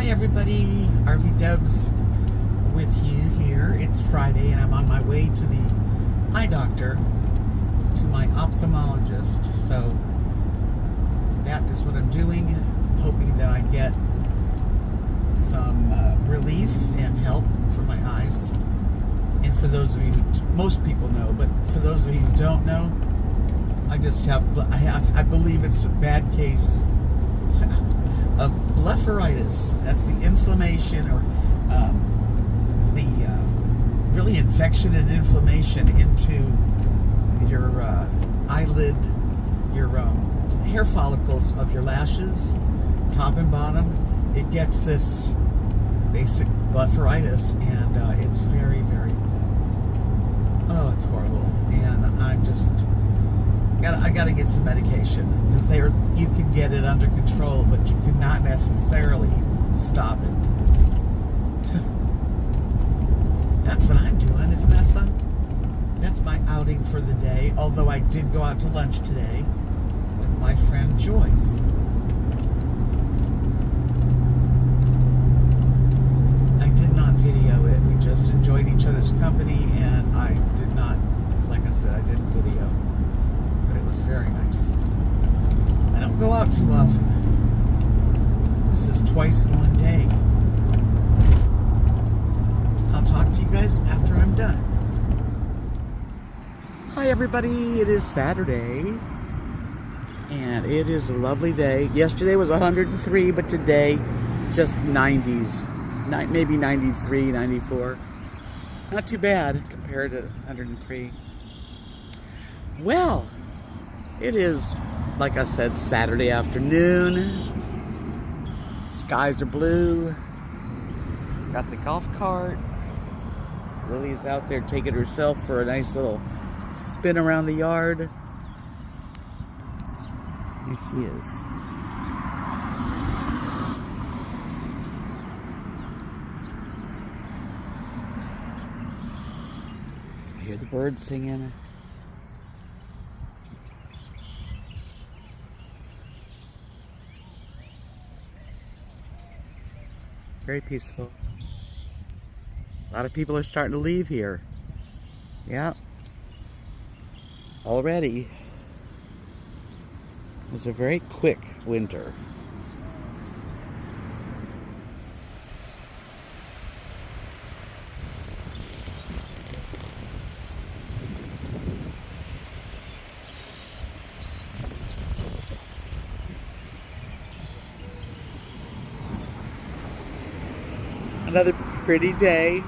everybody, RV Debs with you here. It's Friday and I'm on my way to the eye doctor, to my ophthalmologist. So that is what I'm doing, hoping that I get some relief and help for my eyes. And for those of you, most people know, but for those of you who don't know, I believe it's a bad case of blepharitis. That's the inflammation or really infection and inflammation into your eyelid, your hair follicles of your lashes, top and bottom. It gets this basic blepharitis, and it's very, very, it's horrible. And I gotta get some medication, because you can get it under control, but you cannot necessarily stop it. That's what I'm doing. Isn't that fun? That's my outing for the day. Although I did go out to lunch today with my friend Joyce. I did not video it. We just enjoyed each other's company, and I did not, like I said, I didn't video. But it was very nice. I don't go out too often. This is twice in one day. I'll talk to you guys after I'm done. Hi everybody, it is Saturday. And it is a lovely day. Yesterday was 103, but today just 90s. Maybe 93, 94. Not too bad compared to 103. Well, it is, like I said, Saturday afternoon. Skies are blue. Got the golf cart. Lily's out there taking herself for a nice little spin around the yard. Here she is. I hear the birds singing. Very peaceful. A lot of people are starting to leave here. Yeah. Already. It was a very quick winter. Another pretty day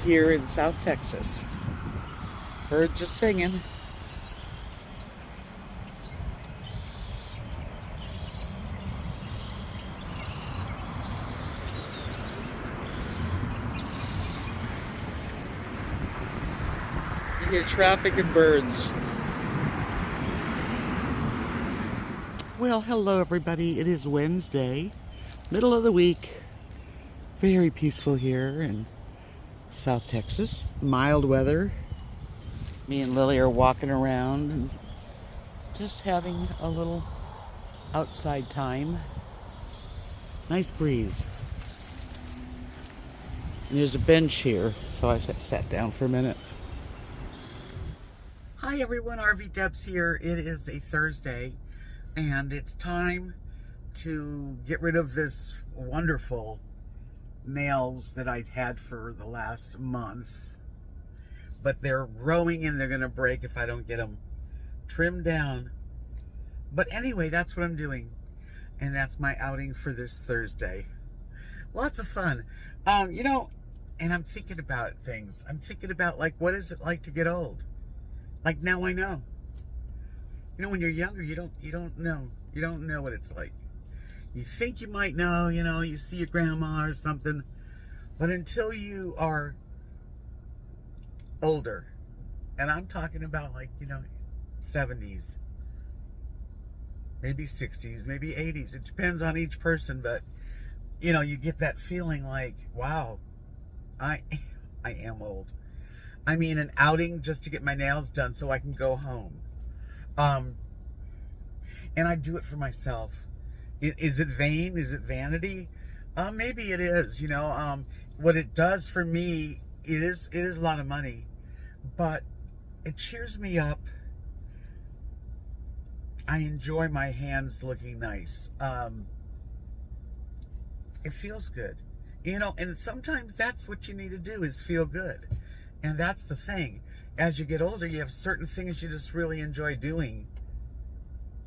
here in South Texas. Birds are singing. You hear traffic and birds. Well, hello everybody. It is Wednesday, middle of the week. Very peaceful here in South Texas. Mild weather. Me and Lily are walking around and just having a little outside time. Nice breeze. And there's a bench here, so I sat down for a minute. Hi everyone, RV Debs here. It is a Thursday, and it's time to get rid of this wonderful nails that I'd had for the last month, but they're growing and they're gonna break if I don't get them trimmed down. But anyway, that's what I'm doing, and that's my outing for this Thursday. Lots of fun. And I'm thinking about things. I'm thinking about, like, what is it like to get old? Like, now I know. When you're younger, you don't know. You don't know what it's like. You think you might know, you see your grandma or something, but until you are older, and I'm talking about 70s, maybe 60s, maybe 80s, it depends on each person, but you get that feeling like, wow, I am old. I mean, an outing just to get my nails done so I can go home. And I do it for myself. Is it vain? Is it vanity? Maybe it is, you know, what it does for me, it is a lot of money, but it cheers me up. I enjoy my hands looking nice. It feels good, you know, and sometimes that's what you need to do is feel good. And that's the thing. As you get older, you have certain things you just really enjoy doing.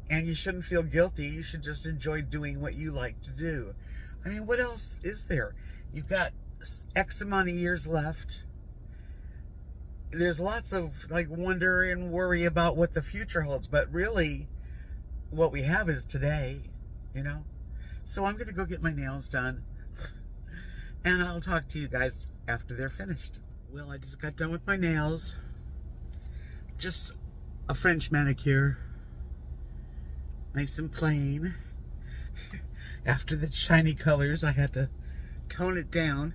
And you shouldn't feel guilty. You should just enjoy doing what you like to do. I mean, what else is there? You've got X amount of years left. There's lots of like wonder and worry about what the future holds. But really, what we have is today, you know? So I'm going to go get my nails done. And I'll talk to you guys after they're finished. Well, I just got done with my nails. Just a French manicure. Nice and plain. After the shiny colors, I had to tone it down.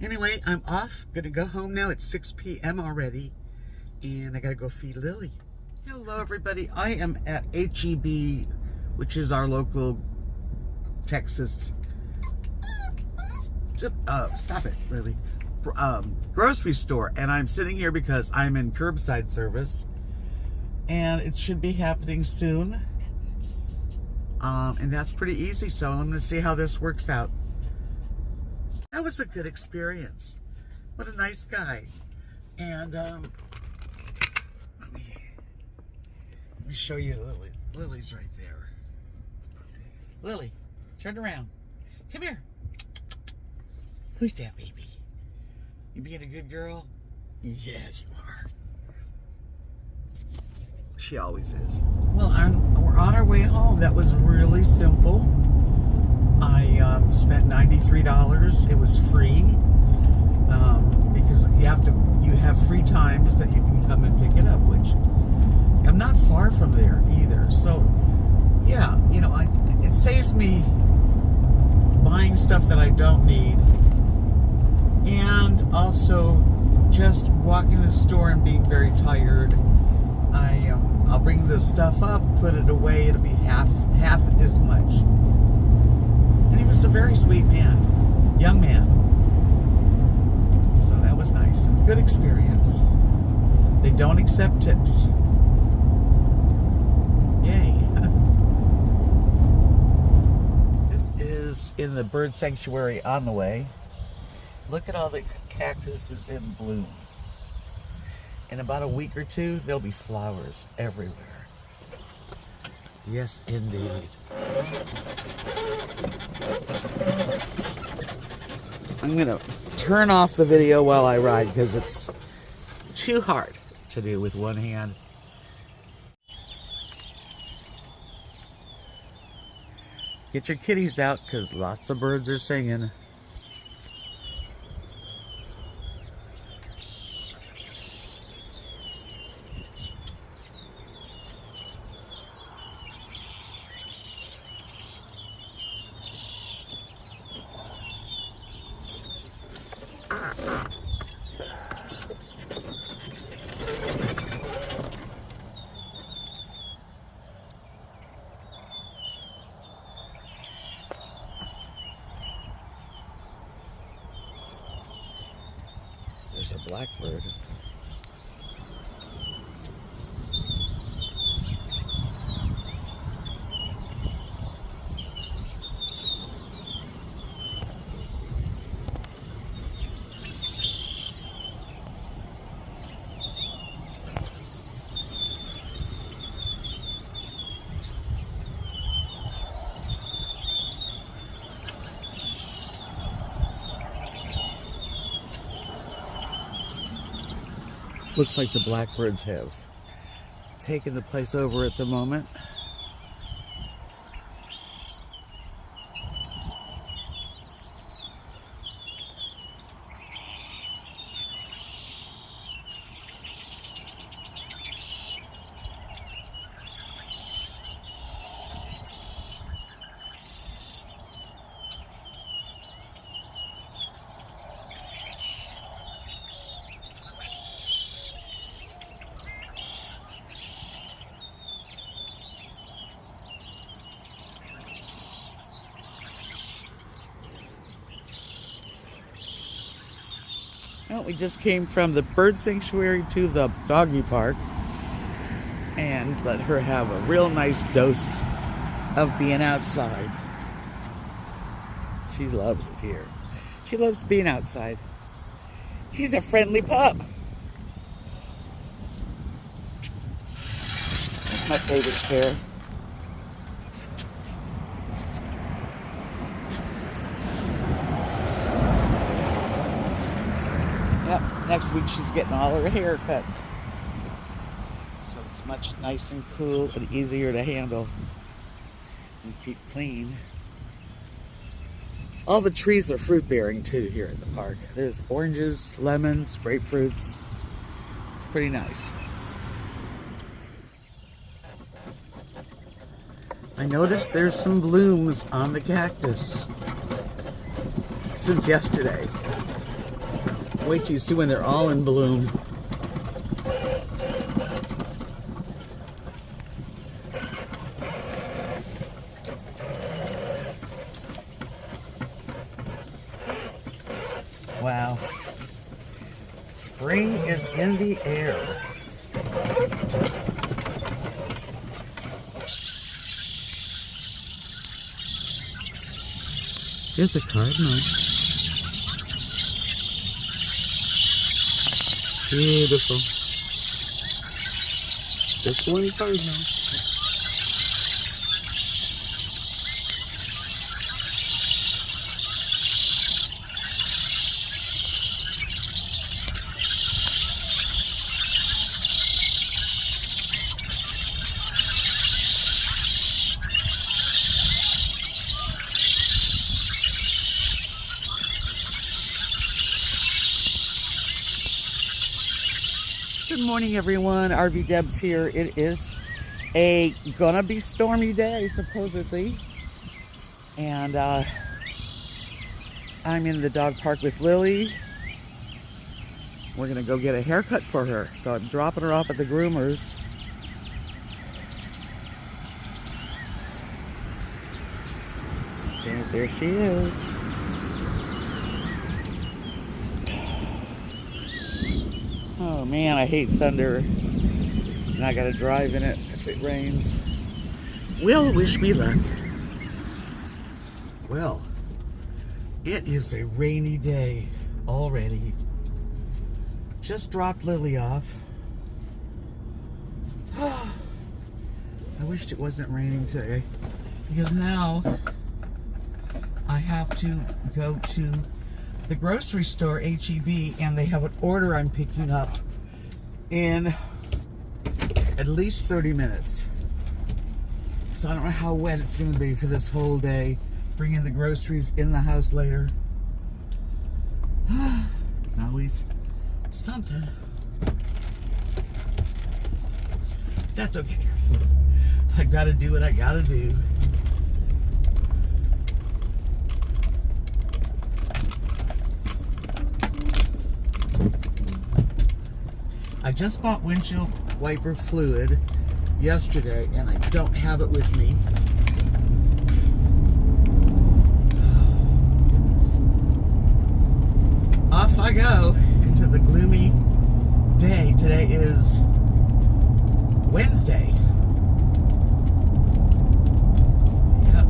Anyway, I'm off. Gonna go home now. It's 6 p.m. already. And I gotta go feed Lily. Hello, everybody. I am at HEB, which is our local Texas... stop it, Lily. Grocery store. And I'm sitting here because I'm in curbside service. And it should be happening soon. And that's pretty easy, so I'm going to see how this works out. That was a good experience. What a nice guy. And let me show you Lily. Lily's right there. Lily, turn around. Come here. Who's that, baby? You being a good girl? Yes, you are. She always is. Well, we're on our way home. That was really simple. I spent $93. It was free because you have free times that you can come and pick it up, which I'm not far from there either. So yeah, you know, it saves me buying stuff that I don't need, and also just walking the store and being very tired. I'll bring the stuff up, put it away. It'll be half as much. And he was a very sweet man, young man. So that was nice. Good experience. They don't accept tips. Yay. This is in the bird sanctuary on the way. Look at all the cactuses in bloom. In about a week or two, there'll be flowers everywhere. Yes, indeed. I'm going to turn off the video while I ride because it's too hard to do with one hand. Get your kitties out because lots of birds are singing. There's a blackbird. Looks like the blackbirds have taken the place over at the moment. Well, we just came from the bird sanctuary to the doggy park and let her have a real nice dose of being outside. She loves it here. She loves being outside. She's a friendly pup. That's my favorite chair. Yep, next week she's getting all her hair cut. So it's much nice and cool and easier to handle and keep clean. All the trees are fruit bearing too here at the park. There's oranges, lemons, grapefruits. It's pretty nice. I noticed there's some blooms on the cactus since yesterday. Wait till you see when they're all in bloom. Wow. Spring is in the air. Here's a cardinal. Beautiful. Just one cardinal. Good morning, everyone. RV Debs here. It is gonna be stormy day, supposedly. And I'm in the dog park with Lily. We're gonna go get a haircut for her. So I'm dropping her off at the groomers. There she is. Oh man, I hate thunder, and I gotta drive in it if it rains. Will, wish me luck. Well, it is a rainy day already. Just dropped Lily off. I wished it wasn't raining today, because now I have to go to the grocery store, H-E-B, and they have an order I'm picking up in at least 30 minutes. So I don't know how wet it's going to be for this whole day. Bringing the groceries in the house later. It's always something. That's okay. I gotta do what I gotta do. I just bought windshield wiper fluid yesterday, and I don't have it with me. Off I go into the gloomy day. Today is Wednesday. Yep.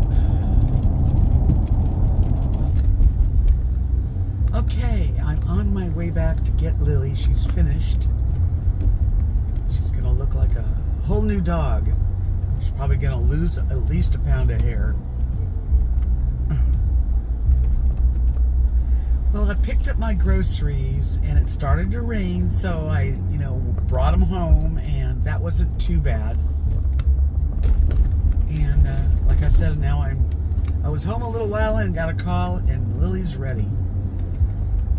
Okay, I'm on my way back to get Lily. She's finished. She's gonna look like a whole new dog. She's probably gonna lose at least a pound of hair. Well, I picked up my groceries and it started to rain, so I, brought them home, and that wasn't too bad. And like I said, now I was home a little while and got a call, and Lily's ready.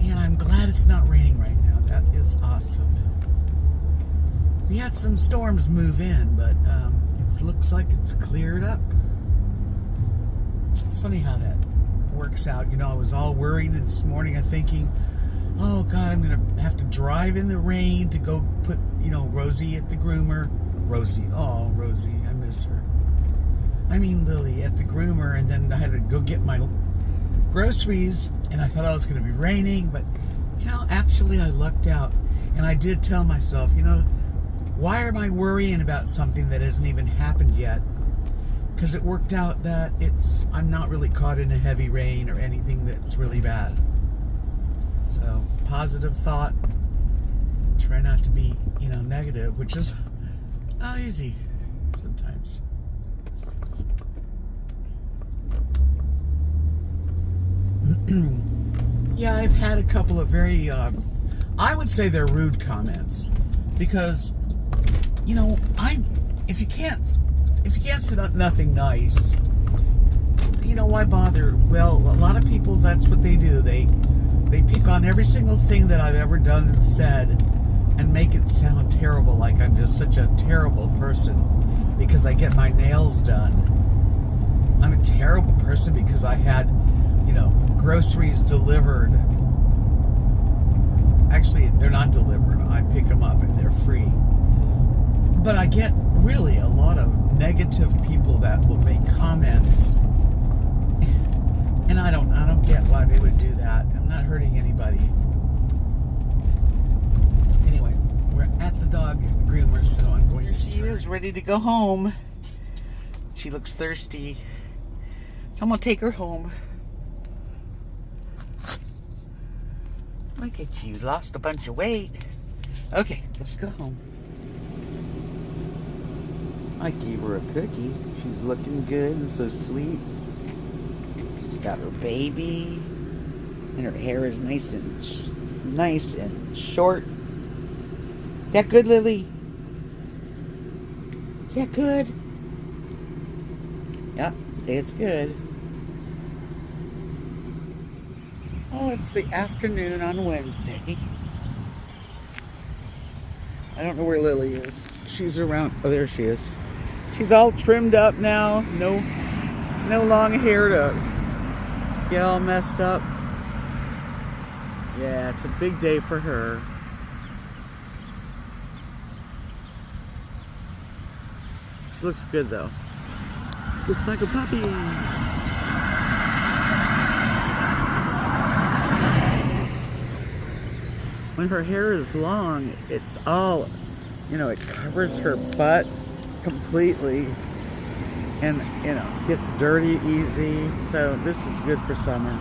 And I'm glad it's not raining right now. That is awesome. We had some storms move in, but it looks like it's cleared up. It's funny how that works out. I was all worried this morning. I'm thinking, oh God, I'm gonna have to drive in the rain to go put, Rosie at the groomer. Rosie, I miss her. I mean Lily at the groomer, and then I had to go get my groceries, and I thought it was gonna be raining, but You know, actually I lucked out, and I did tell myself, you know, why am I worrying about something that hasn't even happened yet? Because it worked out that I'm not really caught in a heavy rain or anything that's really bad. So, positive thought. Try not to be, you know, negative, which is not easy sometimes. Yeah, I've had a couple of very, I would say they're rude comments, because, you know, if you can't say nothing nice, you know, why bother? Well, a lot of people, that's what they do. They pick on every single thing that I've ever done and said and make it sound terrible, like I'm just such a terrible person because I get my nails done. I'm a terrible person because I had, you know, groceries delivered. Actually, they're not delivered. I pick them up and they're free. But I get really a lot of negative people that will make comments, and I don't get why they would do that. I'm not hurting anybody. Anyway, we're at the dog groomer, so I'm going. Here she is, ready to go home. She looks thirsty, so I'm gonna take her home. Look at you, lost a bunch of weight. Okay, let's go home. I gave her a cookie. She's looking good and so sweet. She's got her baby, and her hair is nice and short. Is that good, Lily? Is that good? Yep, it's good. Oh, it's the afternoon on Wednesday. I don't know where Lily is. She's around. Oh, there she is. She's all trimmed up now. No long hair to get all messed up. Yeah, it's a big day for her. She looks good though. She looks like a puppy. When her hair is long, it's all, you know, it covers her butt completely, and, you know, gets dirty easy. So this is good for summer.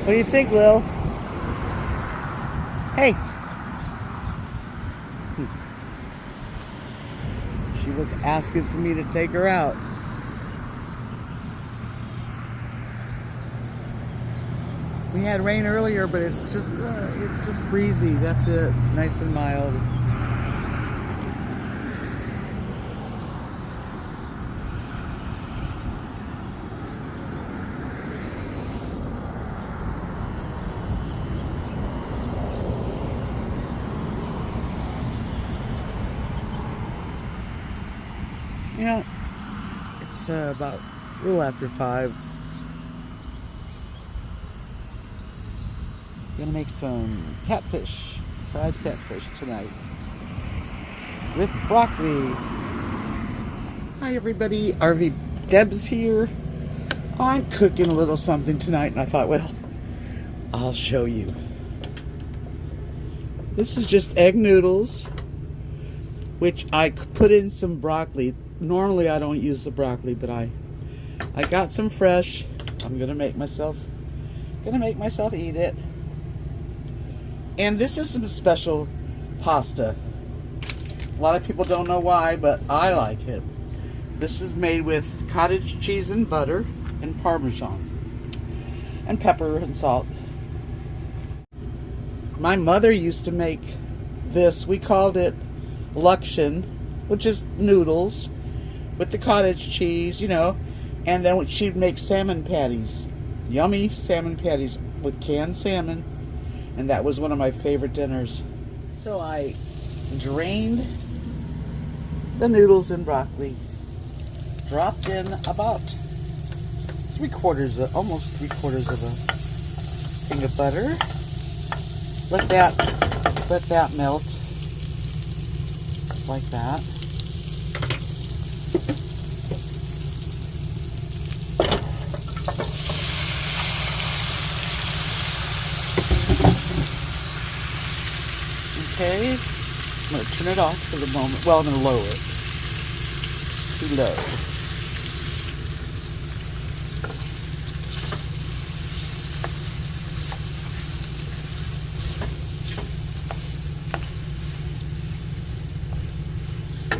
What do you think, Lil? Hey. She was asking for me to take her out. We had rain earlier, but it's just breezy. That's it. Nice and mild. You know, it's about a little after 5. Gonna make some catfish, fried catfish tonight with broccoli. Hi everybody, RV Debs here. I'm cooking a little something tonight, and I thought, well, I'll show you. This is just egg noodles, which I put in some broccoli. Normally I don't use the broccoli, but I got some fresh. I'm gonna make myself eat it. And this is some special pasta. A lot of people don't know why, but I like it. This is made with cottage cheese and butter and Parmesan and pepper and salt. My mother used to make this. We called it Luxion, which is noodles with the cottage cheese, you know, and then she'd make salmon patties. Yummy salmon patties with canned salmon. And that was one of my favorite dinners. So I drained the noodles and broccoli, dropped in about almost three quarters of a thing of butter. Let that melt, like that. Okay, I'm going to turn it off for the moment. Well, I'm going to lower it. Too low.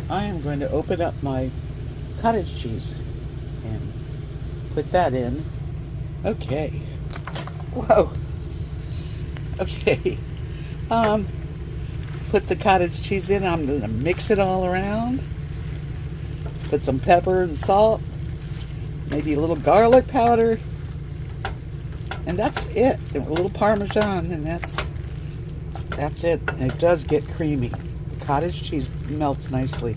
I am going to open up my cottage cheese and put that in. Okay. Whoa. Okay. Put the cottage cheese in. I'm going to mix it all around. Put some pepper and salt. Maybe a little garlic powder. And that's it. And a little Parmesan, and that's it. And it does get creamy. The cottage cheese melts nicely.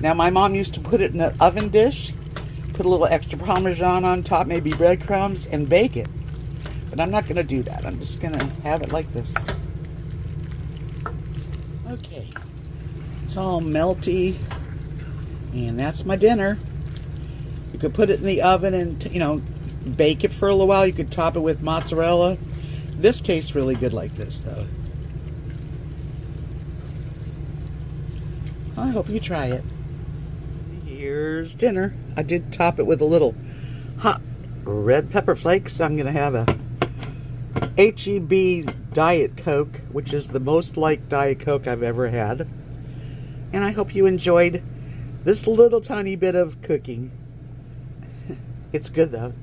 Now, my mom used to put it in an oven dish, put a little extra Parmesan on top, maybe breadcrumbs, and bake it. But I'm not going to do that. I'm just going to have it like this. Okay. It's all melty. And that's my dinner. You could put it in the oven and, you know, bake it for a little while. You could top it with mozzarella. This tastes really good like this, though. I hope you try it. Here's dinner. I did top it with a little hot red pepper flakes. I'm going to have a H-E-B Diet Coke, which is the most like Diet Coke I've ever had. And I hope you enjoyed this little tiny bit of cooking. It's good, though.